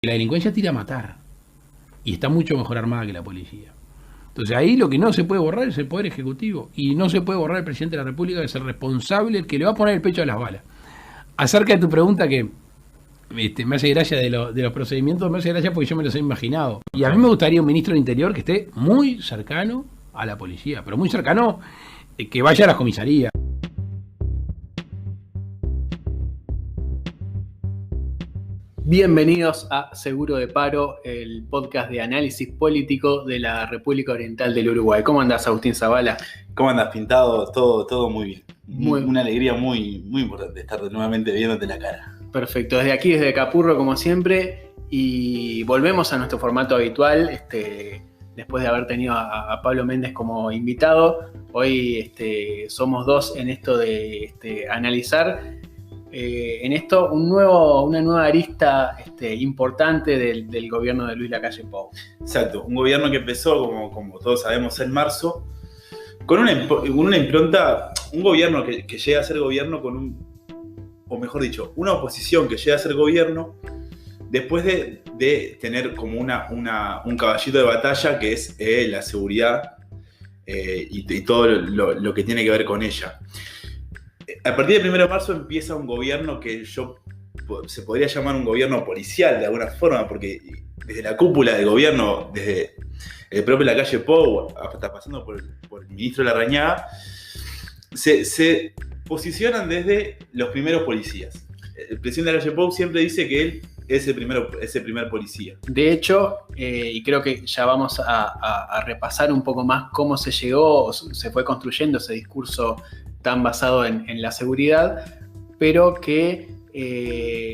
La delincuencia tira a matar y está mucho mejor armada que la policía. Entonces ahí lo que no se puede borrar es el Poder Ejecutivo y no se puede borrar el Presidente de la República, que es el responsable, el que le va a poner el pecho a las balas. Acerca de tu pregunta que me hace gracia de los procedimientos, me hace gracia porque yo me los he imaginado. Y a mí me gustaría un ministro del Interior que esté muy cercano a la policía, pero muy cercano, que vaya a las comisarías. Bienvenidos a Seguro de Paro, el podcast de análisis político de la República Oriental del Uruguay. ¿Cómo andás, Agustín Zavala? ¿Cómo andas, Pintado? Todo muy bien. Una alegría muy importante estar nuevamente viéndote la cara. Perfecto, desde aquí, desde Capurro, como siempre, y volvemos a nuestro formato habitual, después de haber tenido a Pablo Méndez como invitado. Hoy somos dos en esto de analizar en esto una nueva arista importante del gobierno de Luis Lacalle Pou. Exacto, un gobierno que empezó, como todos sabemos, en marzo, con una impronta, un gobierno que llega a ser gobierno o mejor dicho, una oposición que llega a ser gobierno después de tener como un caballito de batalla que es la seguridad y todo lo que tiene que ver con ella. A partir del 1 de marzo empieza un gobierno que se podría llamar un gobierno policial de alguna forma, porque desde la cúpula del gobierno, desde el propio Lacalle Pou, hasta pasando por el ministro Larrañaga, se posicionan desde los primeros policías. El presidente Lacalle Pou siempre dice que él es el primer policía. De hecho, y creo que ya vamos a repasar un poco más cómo se llegó, se fue construyendo ese discurso tan basado en la seguridad, pero que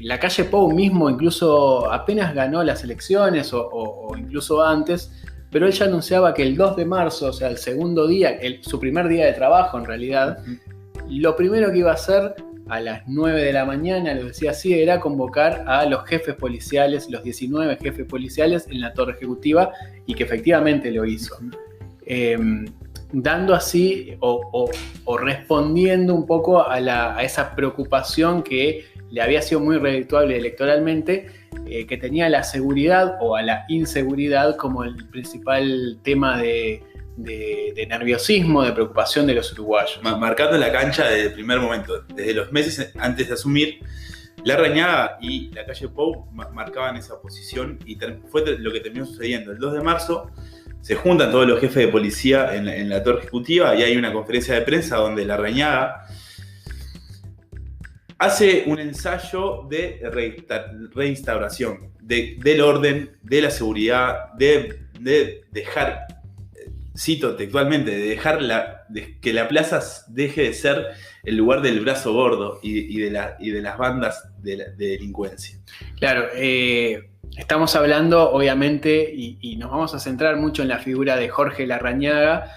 Lacalle Pou mismo incluso apenas ganó las elecciones o incluso antes, pero él ya anunciaba que el 2 de marzo, o sea, el segundo día, su primer día de trabajo en realidad, lo primero que iba a hacer a las 9 de la mañana, lo decía así, era convocar a los jefes policiales, los 19 jefes policiales en la Torre Ejecutiva, y que efectivamente lo hizo. Dando así o respondiendo un poco a esa preocupación que le había sido muy redituable electoralmente, que tenía la seguridad o a la inseguridad como el principal tema de nerviosismo, de preocupación de los uruguayos. Marcando la cancha desde el primer momento, desde los meses antes de asumir, Larrañaga y Lacalle Pou marcaban esa posición y fue lo que terminó sucediendo. El 2 de marzo se juntan todos los jefes de policía en la Torre Ejecutiva y hay una conferencia de prensa donde Larrañaga hace un ensayo de reinstauración del orden, de la seguridad, de dejar, cito textualmente, de que la plaza deje de ser el lugar del brazo gordo y de las bandas de delincuencia. Claro, estamos hablando, obviamente, y nos vamos a centrar mucho en la figura de Jorge Larrañaga,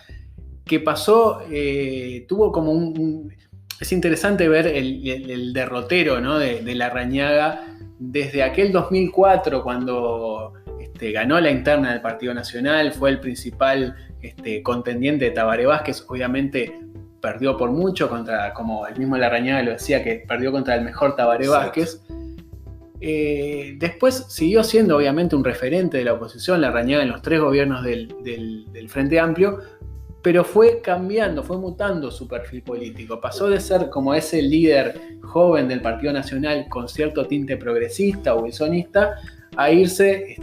que pasó, tuvo como es interesante ver el derrotero, ¿no? de Larrañaga desde aquel 2004, cuando ganó la interna del Partido Nacional, fue el principal contendiente de Tabaré Vázquez. Obviamente perdió por mucho como el mismo Larrañaga lo decía, que perdió contra el mejor Tabaré Vázquez. Después siguió siendo obviamente un referente de la oposición, Larrañaga, en los 3 gobiernos del Frente Amplio, pero fue cambiando, fue mutando su perfil político. Pasó de ser como ese líder joven del Partido Nacional con cierto tinte progresista o wilsonista a irse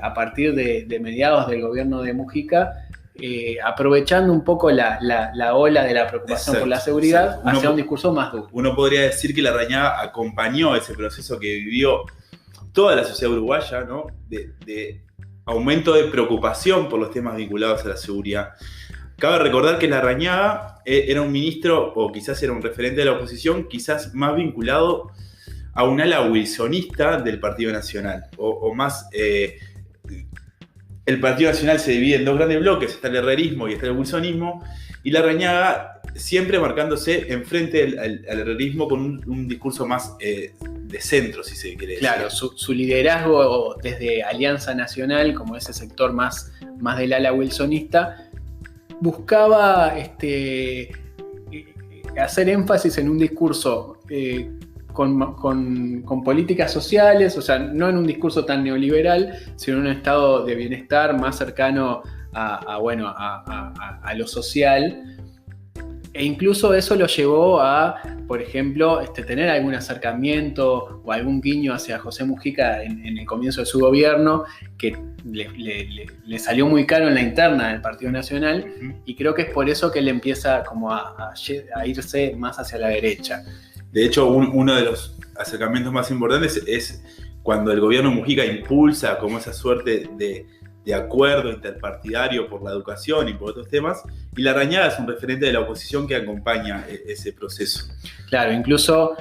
a partir de mediados del gobierno de Mujica, aprovechando un poco la ola de la preocupación por la seguridad hacia un discurso más duro. Uno podría decir que Larrañaga acompañó ese proceso que vivió toda la sociedad uruguaya, ¿no? de aumento de preocupación por los temas vinculados a la seguridad. Cabe recordar que Larrañaga era un ministro, o quizás era un referente de la oposición, quizás más vinculado a un ala wilsonista del Partido Nacional, o más. El Partido Nacional se divide en 2 grandes bloques, está el herrerismo y está el wilsonismo, y Larrañaga siempre marcándose enfrente al herrerismo con un discurso más de centro, si se quiere decir. Claro, su liderazgo desde Alianza Nacional, como ese sector más del ala wilsonista, buscaba hacer énfasis en un discurso con políticas sociales, o sea, no en un discurso tan neoliberal, sino en un estado de bienestar más cercano a lo social. E incluso eso lo llevó a, por ejemplo, tener algún acercamiento o algún guiño hacia José Mujica en el comienzo de su gobierno, que le salió muy caro en la interna del Partido Nacional, y creo que es por eso que él empieza como a irse más hacia la derecha. De hecho, uno de los acercamientos más importantes es cuando el gobierno Mujica impulsa como esa suerte de acuerdo interpartidario por la educación y por otros temas, y Larrañaga es un referente de la oposición que acompaña ese proceso. Claro, incluso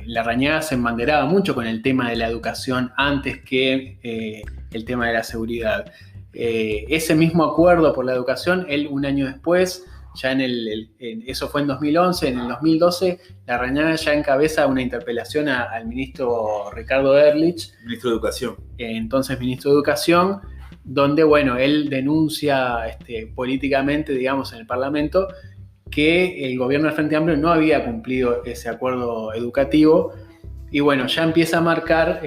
Larrañaga se embanderaba mucho con el tema de la educación antes que el tema de la seguridad. Ese mismo acuerdo por la educación, él un año después, ya eso fue en 2011, en el 2012, Larrañaga ya encabeza una interpelación al ministro Ricardo Ehrlich, ministro de Educación. Entonces ministro de Educación, donde, bueno, él denuncia políticamente, digamos, en el Parlamento, que el gobierno del Frente Amplio no había cumplido ese acuerdo educativo, y bueno, ya empieza a marcar,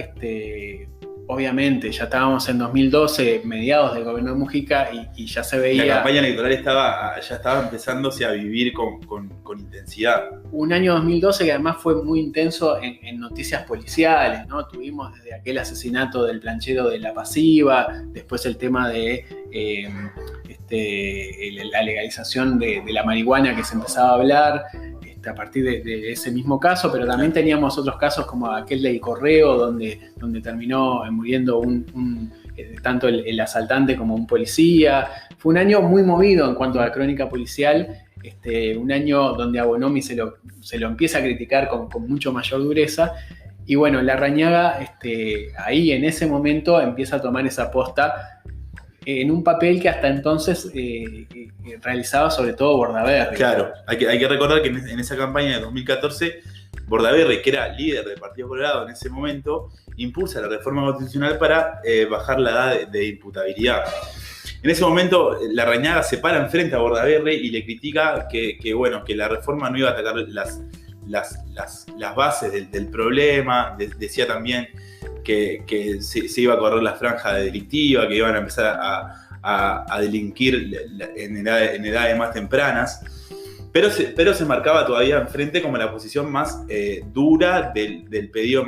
obviamente, ya estábamos en 2012, mediados del gobierno de Mujica, y ya se veía... La campaña electoral ya estaba empezándose a vivir con intensidad. Un año 2012 que además fue muy intenso en noticias policiales, ¿no? Tuvimos desde aquel asesinato del planchero de La Pasiva, después el tema de la legalización de la marihuana que se empezaba a hablar, a partir de ese mismo caso, pero también teníamos otros casos como aquel del Correo, donde terminó muriendo tanto el asaltante como un policía. Fue un año muy movido en cuanto a la crónica policial, un año donde a Bonomi se lo empieza a criticar con mucho mayor dureza, y bueno, Larrañaga ahí en ese momento empieza a tomar esa posta en un papel que hasta entonces realizaba sobre todo Bordaberry. Claro, hay que recordar que en esa campaña de 2014, Bordaberry, que era líder del Partido Colorado en ese momento, impulsa la reforma constitucional para bajar la edad de imputabilidad. En ese momento, Larrañaga se para enfrente a Bordaberry y le critica que la reforma no iba a atacar las bases del problema. Decía también que se iba a correr la franja delictiva, que iban a empezar a delinquir en edades más tempranas, pero se marcaba todavía enfrente como la posición más dura del pedido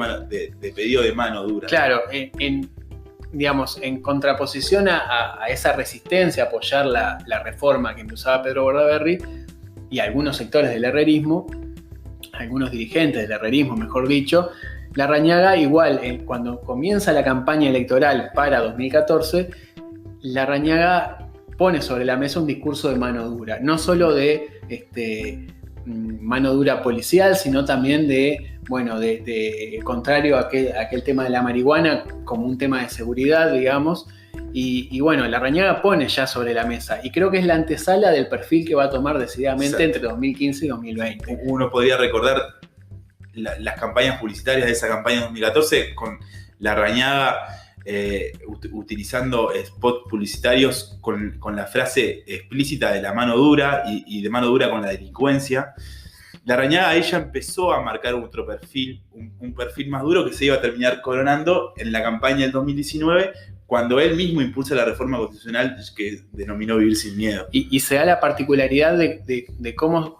de mano dura. Claro, en contraposición a esa resistencia a apoyar la reforma que impulsaba Pedro Bordaberry y algunos sectores del herrerismo, algunos dirigentes del herrerismo, mejor dicho, Larrañaga igual, cuando comienza la campaña electoral para 2014, Larrañaga pone sobre la mesa un discurso de mano dura, no solo de mano dura policial, sino también de contrario a aquel tema de la marihuana como un tema de seguridad, digamos, y bueno, Larrañaga pone ya sobre la mesa, y creo que es la antesala del perfil que va a tomar decididamente entre 2015 y 2020. Uno podría recordar las campañas publicitarias de esa campaña de 2014 con Larrañaga utilizando spots publicitarios con la frase explícita de la mano dura y de mano dura con la delincuencia. Larrañaga ahí ya empezó a marcar otro perfil, un perfil más duro que se iba a terminar coronando en la campaña del 2019, cuando él mismo impulsa la reforma constitucional que denominó Vivir sin Miedo. Y se da la particularidad de cómo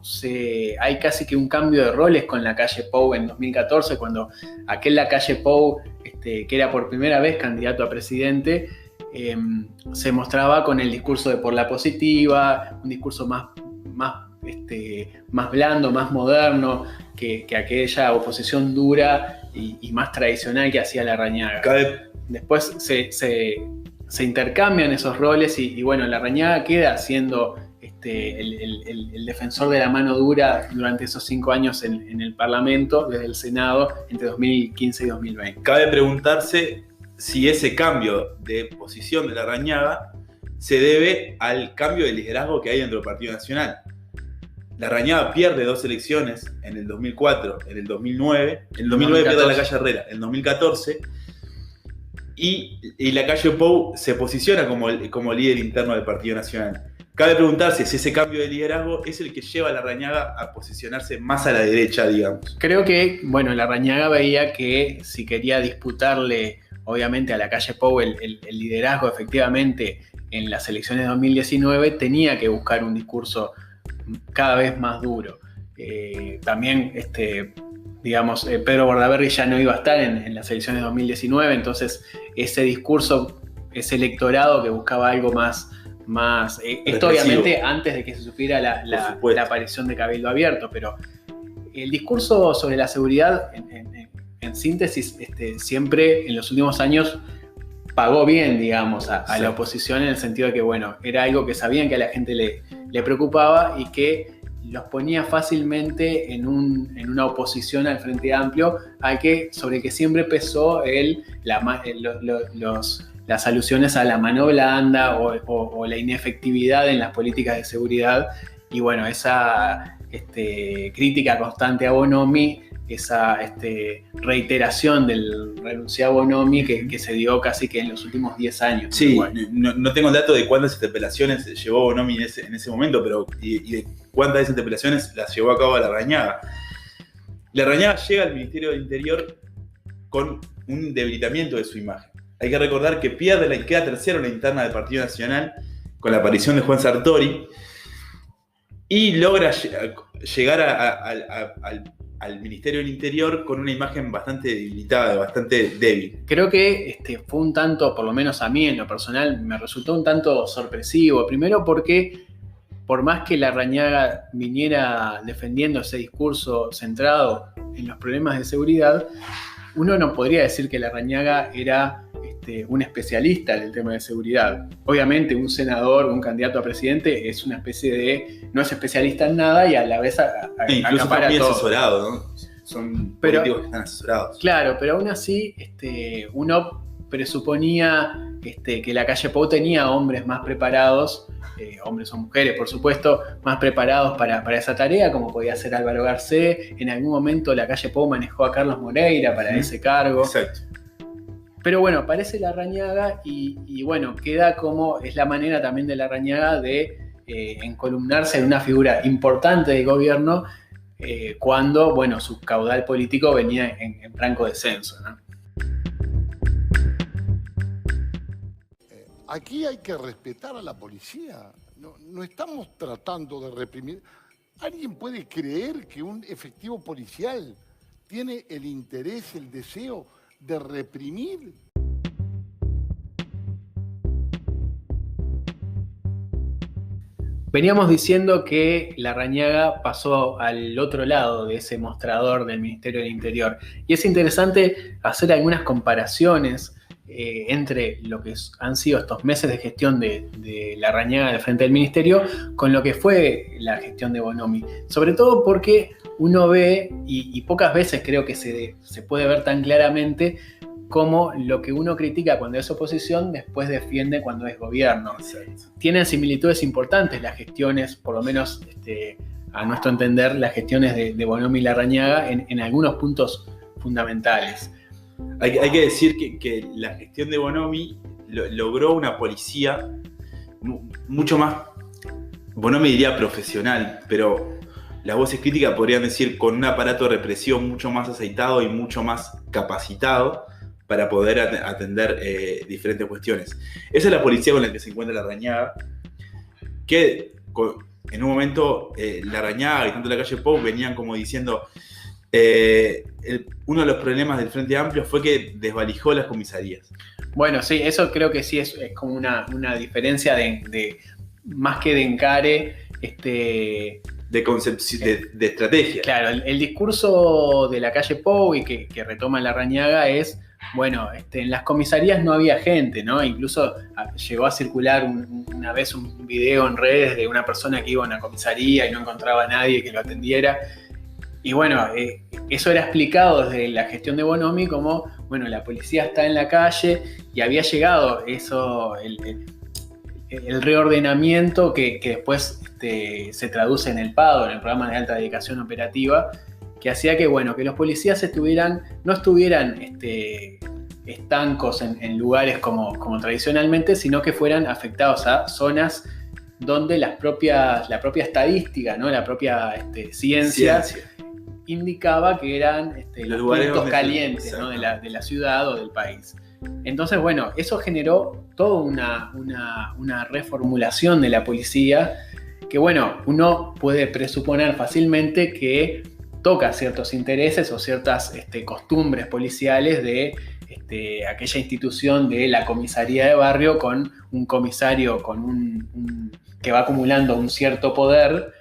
hay casi que un cambio de roles con Lacalle Pou en 2014, cuando aquel Lacalle Pou, que era por primera vez candidato a presidente, se mostraba con el discurso de por la positiva, un discurso más blando, más moderno que aquella oposición dura y más tradicional que hacía Larrañaga. Después se intercambian esos roles y bueno, Larrañaga queda siendo el defensor de la mano dura durante esos 5 años en el Parlamento, desde el Senado, entre 2015 y 2020. Cabe preguntarse si ese cambio de posición de Larrañaga se debe al cambio de liderazgo que hay dentro del Partido Nacional. Larrañaga pierde 2 elecciones en el 2004, en el 2009. En el 2009 pierde a Lacalle Herrera, en el 2014. Y Lacalle Pou se posiciona como líder interno del Partido Nacional. cabe preguntarse si ese cambio de liderazgo es el que lleva a Larrañaga a posicionarse más a la derecha, digamos. Creo que, bueno, Larrañaga veía que si quería disputarle, obviamente, a Lacalle Pou el liderazgo efectivamente en las elecciones de 2019, tenía que buscar un discurso cada vez más duro. También, digamos, Pedro Bordaberry ya no iba a estar en las elecciones de 2019, entonces ese discurso, ese electorado que buscaba algo más esto obviamente antes de que se supiera la aparición de Cabildo Abierto, pero el discurso sobre la seguridad, en síntesis, siempre en los últimos años pagó bien, digamos, a la oposición, en el sentido de que, bueno, era algo que sabían que a la gente le preocupaba y que los ponía fácilmente en una oposición al Frente Amplio, sobre el que siempre pesó las alusiones a la mano blanda o la inefectividad en las políticas de seguridad. Y bueno, esa crítica constante a Bonomi, esa reiteración del renunciado Bonomi que se dio casi que en los últimos 10 años. Sí, no tengo el dato de cuántas interpelaciones llevó Bonomi en ese momento, pero y de cuántas de esas interpelaciones las llevó a cabo Larrañaga. Larrañaga llega al Ministerio del Interior con un debilitamiento de su imagen. Hay que recordar que queda tercero en la interna del Partido Nacional con la aparición de Juan Sartori y logra llegar al Ministerio del Interior con una imagen bastante debilitada, bastante débil. Creo que fue un tanto, por lo menos a mí en lo personal, me resultó un tanto sorpresivo. Primero porque, por más que Larrañaga viniera defendiendo ese discurso centrado en los problemas de seguridad, uno no podría decir que Larrañaga era un especialista en el tema de seguridad. Obviamente un senador, un candidato a presidente es una especie no es especialista en nada y a la vez incluso acapara bien todo. Asesorado, ¿no? Son políticos que están asesorados. Claro, pero aún así uno presuponía que Lacalle Pou tenía hombres más preparados, hombres o mujeres, por supuesto, más preparados para esa tarea, como podía ser Álvaro Garcés. En algún momento Lacalle Pou manejó a Carlos Moreira para ese cargo. Exacto. Pero bueno, aparece Larrañaga y bueno, queda como es la manera también de Larrañaga de encolumnarse en una figura importante del gobierno cuando, bueno, su caudal político venía en franco descenso, ¿no? Aquí hay que respetar a la policía. No estamos tratando de reprimir. ¿Alguien puede creer que un efectivo policial tiene el interés, el deseo de reprimir? Veníamos diciendo que Larrañaga pasó al otro lado de ese mostrador del Ministerio del Interior. Y es interesante hacer algunas comparaciones entre lo que han sido estos meses de gestión de Larrañaga al frente del Ministerio con lo que fue la gestión de Bonomi. Sobre todo porque uno ve, y pocas veces creo que se puede ver tan claramente, cómo lo que uno critica cuando es oposición después defiende cuando es gobierno. Exacto. Tienen similitudes importantes las gestiones, por lo menos a nuestro entender, las gestiones de Bonomi y Larrañaga en algunos puntos fundamentales. Hay que decir que la gestión de Bonomi logró una policía mucho más, Bonomi diría profesional, pero las voces críticas podrían decir con un aparato de represión mucho más aceitado y mucho más capacitado para poder atender diferentes cuestiones. Esa es la policía con la que se encuentra Larrañaga, que en un momento Larrañaga y tanto Lacalle Pou venían como diciendo uno de los problemas del Frente Amplio fue que desvalijó las comisarías. Bueno, sí, eso creo que sí es como una diferencia de más que de encare, de concepción, de estrategia. Claro, el discurso de Lacalle Pou y que retoma Larrañaga es, bueno, en las comisarías no había gente, ¿no? Incluso llegó a circular una vez un video en redes de una persona que iba a una comisaría y no encontraba a nadie que lo atendiera. Y bueno, eso era explicado desde la gestión de Bonomi como, bueno, la policía está en la calle y había llegado eso, el reordenamiento que después se traduce en el PADO, en el Programa de Alta Dedicación Operativa, que hacía que, bueno, que los policías no estuvieran estancos en lugares como tradicionalmente, sino que fueran afectados a zonas donde la propia estadística, ¿no? La propia ciencia indicaba que eran los puntos calientes, ¿no? de la ciudad o del país. Entonces, bueno, eso generó toda una reformulación de la policía que, bueno, uno puede presuponer fácilmente que toca ciertos intereses o ciertas costumbres policiales de aquella institución de la comisaría de barrio, con un comisario que va acumulando un cierto poder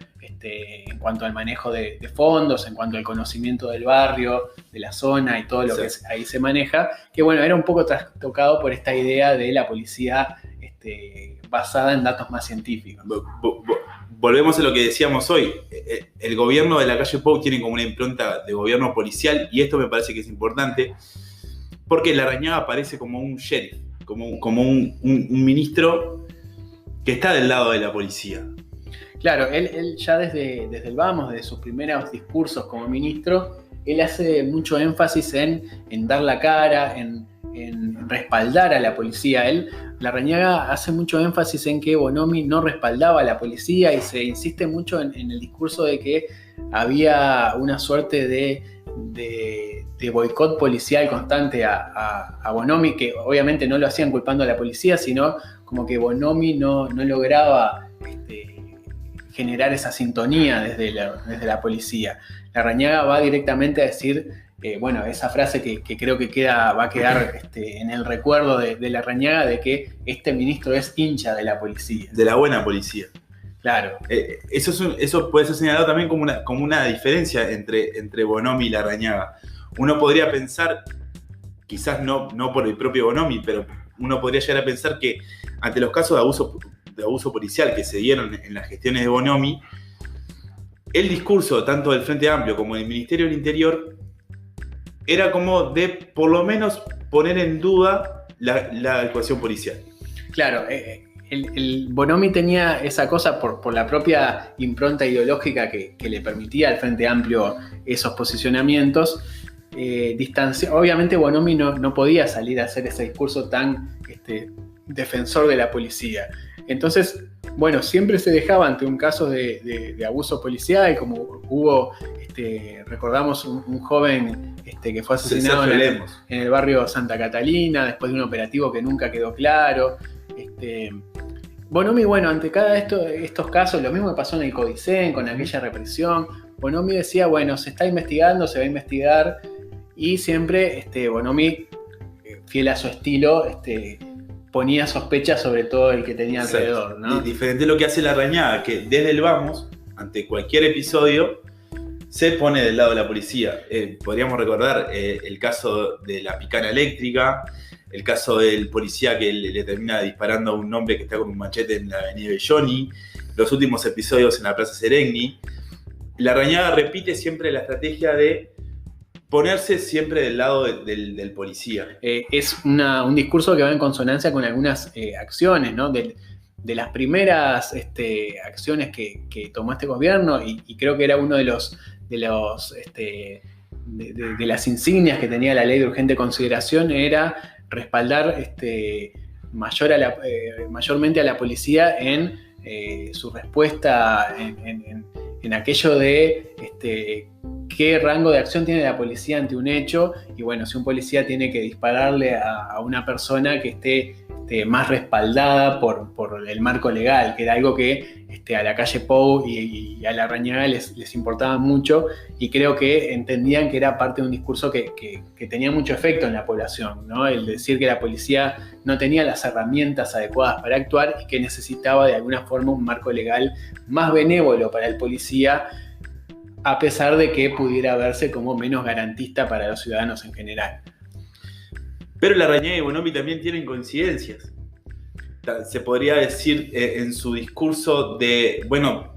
en cuanto al manejo de fondos, en cuanto al conocimiento del barrio, de la zona y todo lo que ahí se maneja, que bueno, era un poco trastocado por esta idea de la policía basada en datos más científicos. Volvemos a lo que decíamos hoy. El gobierno de la calle Pou tiene como una impronta de gobierno policial, y esto me parece que es importante, porque Larrañaga aparece como un sheriff, como un ministro que está del lado de la policía. Claro, él ya desde el vamos, desde sus primeros discursos como ministro, él hace mucho énfasis en dar la cara, en respaldar a la policía. Larrañaga hace mucho énfasis en que Bonomi no respaldaba a la policía, y se insiste mucho en el discurso de que había una suerte de boicot policial constante a Bonomi, que obviamente no lo hacían culpando a la policía, sino como que Bonomi no lograba generar esa sintonía desde la policía. Larrañaga va directamente a decir, esa frase que creo que va a quedar en el recuerdo de Larrañaga, de que este ministro es hincha de la policía. De la buena policía. Claro. Eso puede ser señalado también como una diferencia entre Bonomi y Larrañaga. Uno podría pensar, quizás no por el propio Bonomi, pero uno podría llegar a pensar que ante los casos de abuso policial que se dieron en las gestiones de Bonomi, el discurso tanto del Frente Amplio como del Ministerio del Interior era como de por lo menos poner en duda la actuación policial. Claro, el Bonomi tenía esa cosa por la propia impronta ideológica que le permitía al Frente Amplio esos posicionamientos. Obviamente Bonomi no podía salir a hacer ese discurso tan defensor de la policía. Entonces, bueno, siempre se dejaba ante un caso de abuso policial, como hubo, recordamos un joven que fue asesinado en el barrio Santa Catalina, después de un operativo que nunca quedó claro. Bonomi, bueno, ante cada estos casos, lo mismo que pasó en el Codicen, con aquella represión, Bonomi decía, bueno, se está investigando, se va a investigar, y siempre Bonomi, fiel a su estilo, ponía sospechas sobre todo el que tenía alrededor, ¿no? Diferente a lo que hace Larrañaga, que desde el vamos, ante cualquier episodio, se pone del lado de la policía. Podríamos recordar el caso de la picana eléctrica, el caso del policía que le termina disparando a un hombre que está con un machete en la avenida Belloni, los últimos episodios en la Plaza Serengni. Larrañaga repite siempre la estrategia de ponerse siempre del lado del policía. Es un discurso que va en consonancia con algunas acciones, ¿no? De las primeras acciones que tomó este gobierno, y creo que era uno de las insignias que tenía la ley de urgente consideración, era respaldar mayormente a la policía en su respuesta en aquello de qué rango de acción tiene la policía ante un hecho, y bueno, si un policía tiene que dispararle a una persona que esté más respaldada por el marco legal, que era algo que a la calle Pou y a Larrañaga les importaba mucho, y creo que entendían que era parte de un discurso que tenía mucho efecto en la población, ¿no? El decir que la policía no tenía las herramientas adecuadas para actuar y que necesitaba de alguna forma un marco legal más benévolo para el policía, a pesar de que pudiera verse como menos garantista para los ciudadanos en general. Pero Larrañaga y Bonomi también tienen coincidencias. Se podría decir en su discurso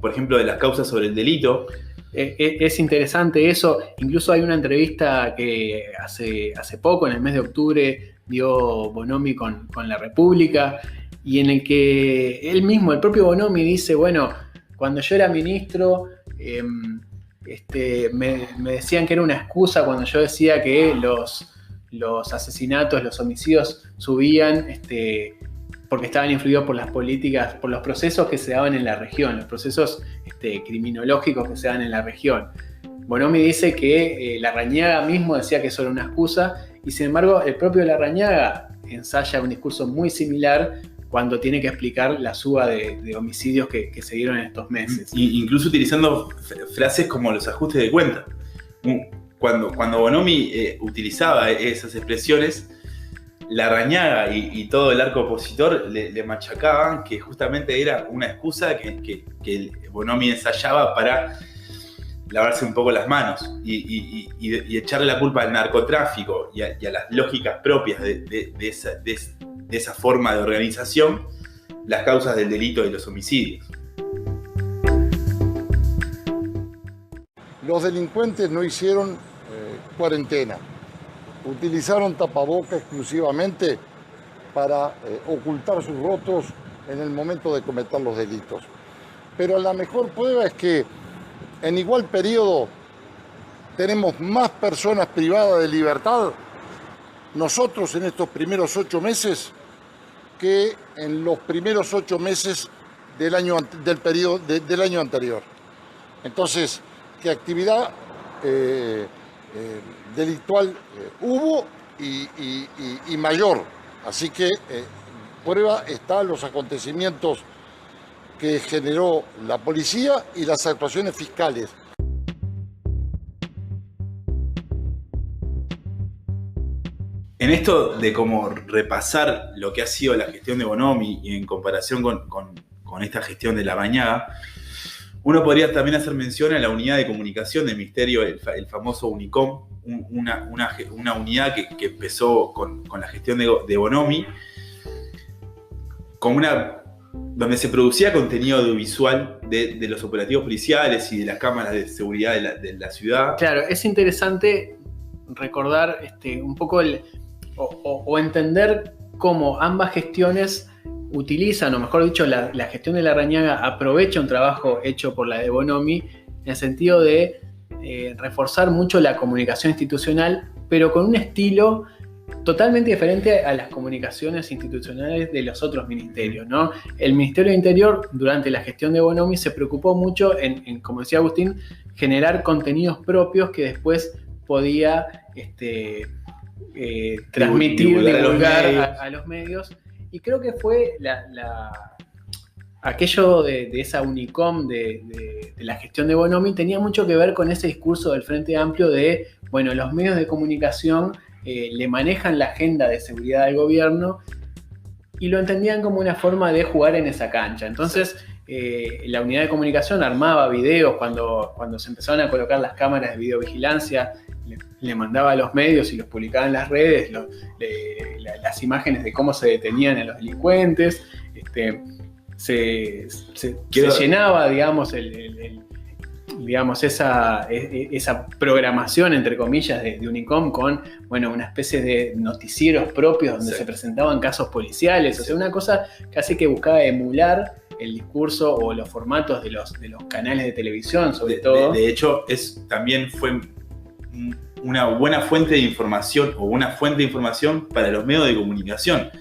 por ejemplo, de las causas sobre el delito. Es interesante eso. Incluso hay una entrevista que hace poco, en el mes de octubre, dio Bonomi con La República, y en el que él mismo, el propio Bonomi, dice, bueno, cuando yo era ministro, me decían que era una excusa cuando yo decía que los asesinatos, los homicidios subían porque estaban influidos por las políticas, por los procesos que se daban en la región, los procesos criminológicos que se dan en la región. Bonomi dice que Larrañaga mismo decía que eso era una excusa, y sin embargo el propio Larrañaga ensaya un discurso muy similar cuando tiene que explicar la suba de homicidios que se dieron en estos meses. Incluso utilizando frases como los ajustes de cuenta. Cuando Bonomi utilizaba esas expresiones, Larrañaga y todo el arco opositor le machacaban que justamente era una excusa que Bonomi ensayaba para lavarse un poco las manos y echarle la culpa al narcotráfico y a las lógicas propias de esa forma de organización, las causas del delito y los homicidios. Los delincuentes no hicieron cuarentena. Utilizaron tapaboca exclusivamente para ocultar sus rostros en el momento de cometer los delitos. Pero la mejor prueba es que en igual periodo tenemos más personas privadas de libertad nosotros en estos primeros 8 meses que en los primeros 8 meses del año anterior. Entonces, ¿qué actividad delictual hubo y mayor? Así que prueba está los acontecimientos que generó la policía y las actuaciones fiscales. En esto de cómo repasar lo que ha sido la gestión de Bonomi y en comparación con esta gestión de Larrañaga, uno podría también hacer mención a la unidad de comunicación del Ministerio, el famoso Unicom, una unidad que empezó con la gestión de Bonomi, como donde se producía contenido audiovisual de los operativos policiales y de las cámaras de seguridad de la ciudad. Claro, es interesante recordar un poco o entender cómo ambas gestiones utilizan, o mejor dicho, la gestión de Larrañaga aprovecha un trabajo hecho por la de Bonomi en el sentido de reforzar mucho la comunicación institucional, pero con un estilo totalmente diferente a las comunicaciones institucionales de los otros ministerios, ¿no? El Ministerio de Interior, durante la gestión de Bonomi, se preocupó mucho en, como decía Agustín, generar contenidos propios que después podía transmitir, divulgar a los medios. Y creo que fue aquello de esa Unicom de la gestión de Bonomi tenía mucho que ver con ese discurso del Frente Amplio de, bueno, los medios de comunicación le manejan la agenda de seguridad del gobierno y lo entendían como una forma de jugar en esa cancha. Entonces, la unidad de comunicación armaba videos cuando se empezaron a colocar las cámaras de videovigilancia, le mandaba a los medios y los publicaba en las redes las imágenes de cómo se detenían a los delincuentes. Se llenaba, digamos, esa programación, entre comillas, de Unicom con, bueno, una especie de noticieros propios donde se presentaban casos policiales. O sea, una cosa casi que buscaba emular el discurso o los formatos de los canales de televisión, sobre todo. De hecho, también fue una buena fuente de información o una fuente de información para los medios de comunicación.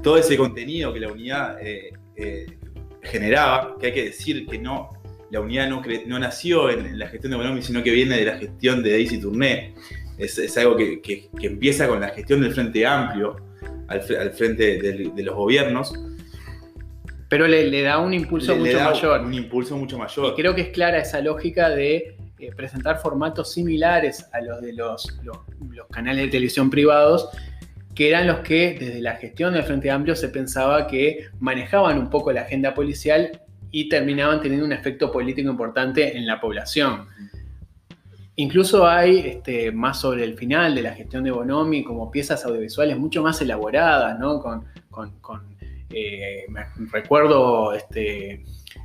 Todo ese contenido que la unidad generaba, que hay que decir que la unidad no nació en la gestión de Bonomi, sino que viene de la gestión de Daisy Tourné. Es algo que empieza con la gestión del Frente Amplio, al frente de los gobiernos. Pero le da un impulso mayor. Un impulso mucho mayor. Y creo que es clara esa lógica de presentar formatos similares a los de los canales de televisión privados, que eran los que desde la gestión del Frente Amplio se pensaba que manejaban un poco la agenda policial y terminaban teniendo un efecto político importante en la población. Incluso hay más sobre el final de la gestión de Bonomi, como piezas audiovisuales mucho más elaboradas, ¿no? Recuerdo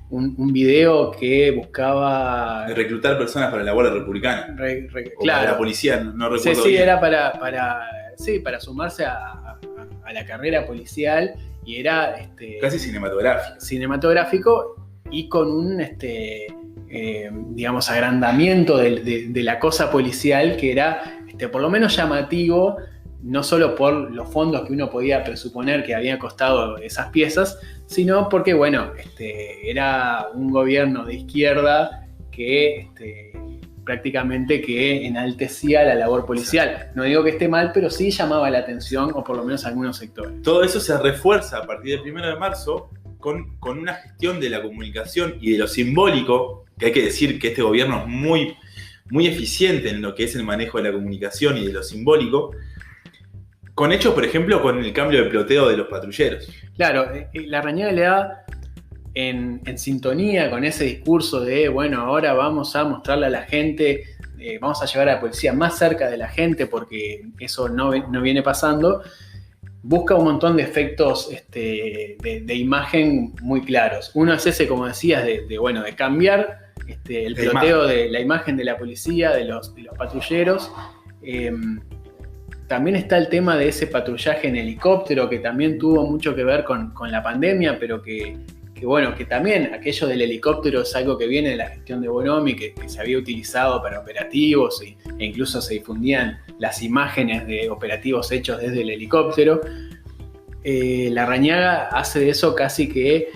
un video que buscaba reclutar personas para la Guardia Republicana. Claro. Para la policía, no recuerdo. Sí, bien. era para sumarse a la carrera policial, y era casi cinematográfico y con un digamos, agrandamiento de la cosa policial que era por lo menos llamativo no solo por los fondos que uno podía presuponer que habían costado esas piezas, sino porque, bueno, era un gobierno de izquierda que prácticamente que enaltecía la labor policial. No digo que esté mal, pero sí llamaba la atención, o por lo menos algunos sectores. Todo eso se refuerza a partir del 1 de marzo con una gestión de la comunicación y de lo simbólico, que hay que decir que este gobierno es muy, muy eficiente en lo que es el manejo de la comunicación y de lo simbólico, con hechos, por ejemplo, con el cambio de ploteo de los patrulleros. Claro, Larrañaga le da en sintonía con ese discurso de, bueno, ahora vamos a mostrarle a la gente, vamos a llevar a la policía más cerca de la gente porque eso no viene pasando. Busca un montón de efectos de imagen muy claros. Uno es ese, como decías, de cambiar el ploteo de la imagen de la policía, de los patrulleros. También está el tema de ese patrullaje en helicóptero, que también tuvo mucho que ver con la pandemia, pero que también aquello del helicóptero es algo que viene de la gestión de Bonomi, que se había utilizado para operativos e incluso se difundían las imágenes de operativos hechos desde el helicóptero. Larrañaga hace de eso casi que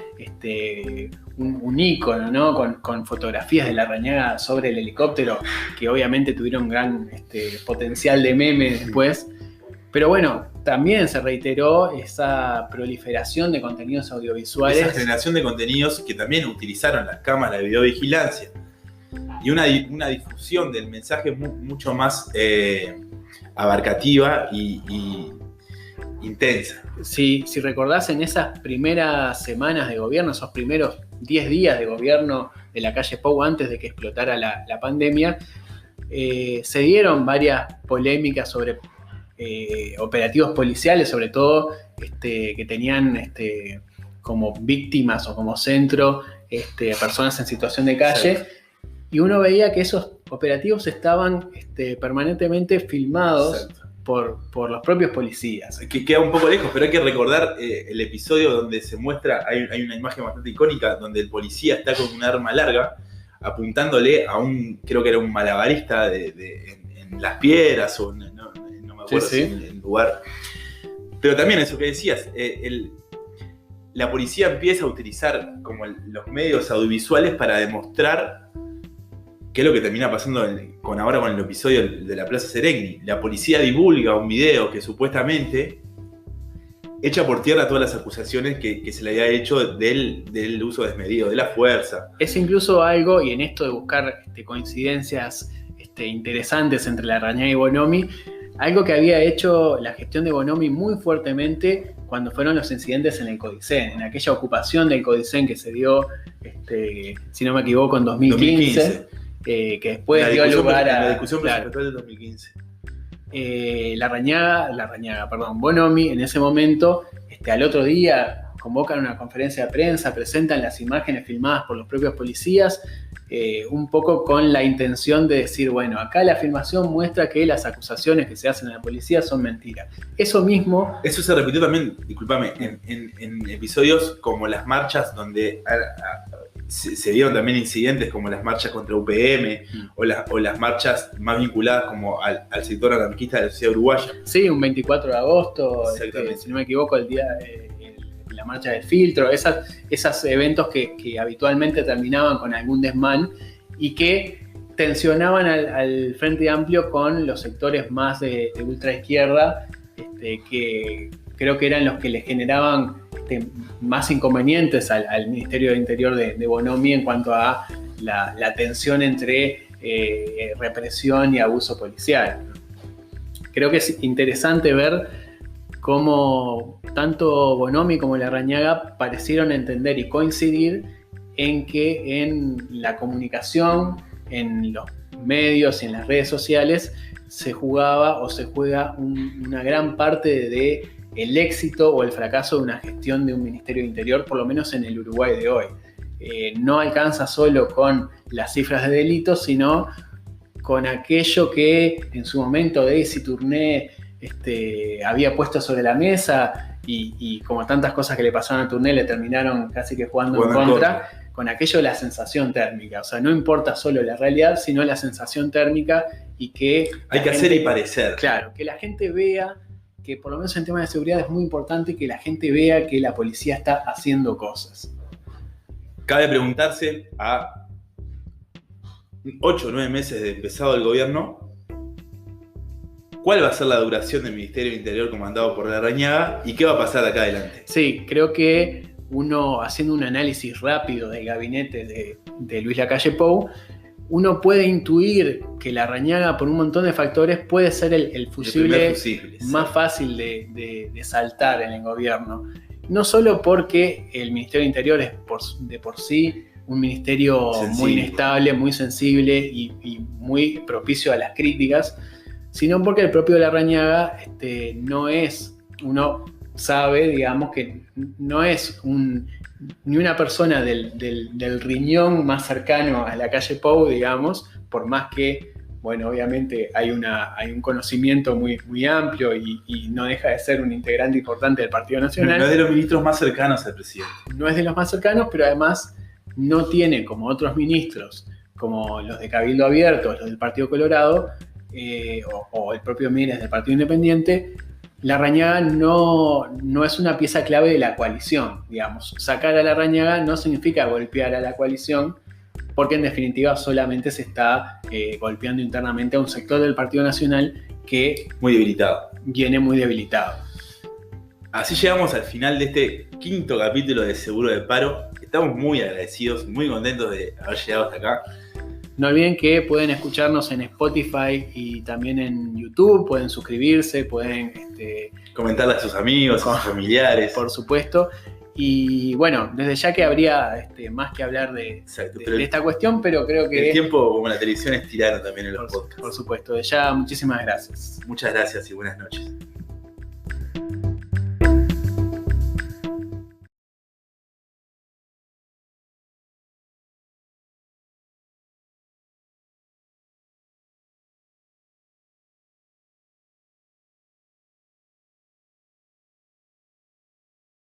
un ícono, ¿no? Con fotografías de Larrañaga sobre el helicóptero, que obviamente tuvieron gran potencial de meme después. Pero bueno, también se reiteró esa proliferación de contenidos audiovisuales. Esa generación de contenidos que también utilizaron las cámaras de videovigilancia. Y una difusión del mensaje mucho más abarcativa y intensa. Si recordás, en esas primeras semanas de gobierno, esos primeros 10 días de gobierno de la calle Pou antes de que explotara la pandemia, se dieron varias polémicas sobre operativos policiales, sobre todo que tenían como víctimas o como centro personas en situación de calle. Exacto. Y uno veía que esos operativos estaban permanentemente filmados. Exacto. Por los propios policías. Que queda un poco lejos, pero hay que recordar el episodio donde se muestra, hay una imagen bastante icónica, donde el policía está con un arma larga, apuntándole a creo que era un malabarista en las piedras, o no me acuerdo si en el lugar. Pero también eso que decías, la policía empieza a utilizar como los medios audiovisuales para demostrar qué es lo que termina pasando ahora con el episodio de la Plaza Seregni. La policía divulga un video que supuestamente echa por tierra todas las acusaciones que se le había hecho del uso desmedido, de la fuerza. Es incluso algo, y en esto de buscar coincidencias interesantes entre Larrañaga y Bonomi, algo que había hecho la gestión de Bonomi muy fuertemente cuando fueron los incidentes en el Codicen, en aquella ocupación del Codicen que se dio, si no me equivoco, en 2015. Que después dio lugar a la discusión presupuestaria del 2015. Bonomi en ese momento, al otro día convocan una conferencia de prensa, presentan las imágenes filmadas por los propios policías, un poco con la intención de decir, bueno, acá la filmación muestra que las acusaciones que se hacen a la policía son mentiras. Eso se repitió también, discúlpame, en episodios como las marchas donde se dieron también incidentes como las marchas contra UPM o las marchas más vinculadas como al sector anarquista de la sociedad uruguaya. Sí, un 24 de agosto, si no me equivoco, el día la marcha del filtro, esos eventos que habitualmente terminaban con algún desmán y que tensionaban al Frente Amplio con los sectores más de ultraizquierda, que creo que eran los que le generaban más inconvenientes al Ministerio de Interior de Bonomi en cuanto a la tensión entre represión y abuso policial. Creo que es interesante ver cómo tanto Bonomi como Larrañaga parecieron entender y coincidir en que en la comunicación, en los medios y en las redes sociales se jugaba o se juega una gran parte de el éxito o el fracaso de una gestión de un Ministerio de Interior, por lo menos en el Uruguay de hoy. No alcanza solo con las cifras de delitos, sino con aquello que en su momento Daisy Tourné había puesto sobre la mesa y como tantas cosas que le pasaron a Tourné le terminaron casi que jugando en contra, con aquello de la sensación térmica. O sea, no importa solo la realidad, sino la sensación térmica y que... Hay que hacer y parecer. Claro, que la gente vea que por lo menos en temas de seguridad es muy importante que la gente vea que la policía está haciendo cosas. Cabe preguntarse a 8 o 9 meses de empezado el gobierno, ¿cuál va a ser la duración del Ministerio del Interior comandado por Larrañaga y qué va a pasar de acá adelante? Sí, creo que uno, haciendo un análisis rápido del gabinete de Luis Lacalle Pou, uno puede intuir que Larrañaga, por un montón de factores, puede ser el fusible más fácil de saltar en el gobierno. No solo porque el Ministerio del Interior es de por sí un ministerio muy inestable, muy sensible y muy propicio a las críticas, sino porque el propio Larrañaga no es, uno sabe, digamos, que no es ni una persona del riñón más cercano a Lacalle Pou, digamos, por más que, bueno, obviamente hay un conocimiento muy, muy amplio y no deja de ser un integrante importante del Partido Nacional. No es de los ministros más cercanos al presidente. No es de los más cercanos, pero además no tiene, como otros ministros, como los de Cabildo Abierto, los del Partido Colorado, o el propio Mieres del Partido Independiente, Larrañaga no es una pieza clave de la coalición, digamos. Sacar a Larrañaga no significa golpear a la coalición, porque en definitiva solamente se está golpeando internamente a un sector del Partido Nacional que muy debilitado. Viene muy debilitado. Así llegamos al final de este 5º capítulo de Seguro de Paro. Estamos muy agradecidos, muy contentos de haber llegado hasta acá. No olviden que pueden escucharnos en Spotify y también en YouTube, pueden suscribirse, pueden comentarle a sus amigos, a sus familiares. Por supuesto. Y bueno, desde ya que habría más que hablar de esta cuestión, pero creo que... El tiempo, como la televisión, es tirano también en los podcasts. Por supuesto, desde ya muchísimas gracias. Muchas gracias y buenas noches.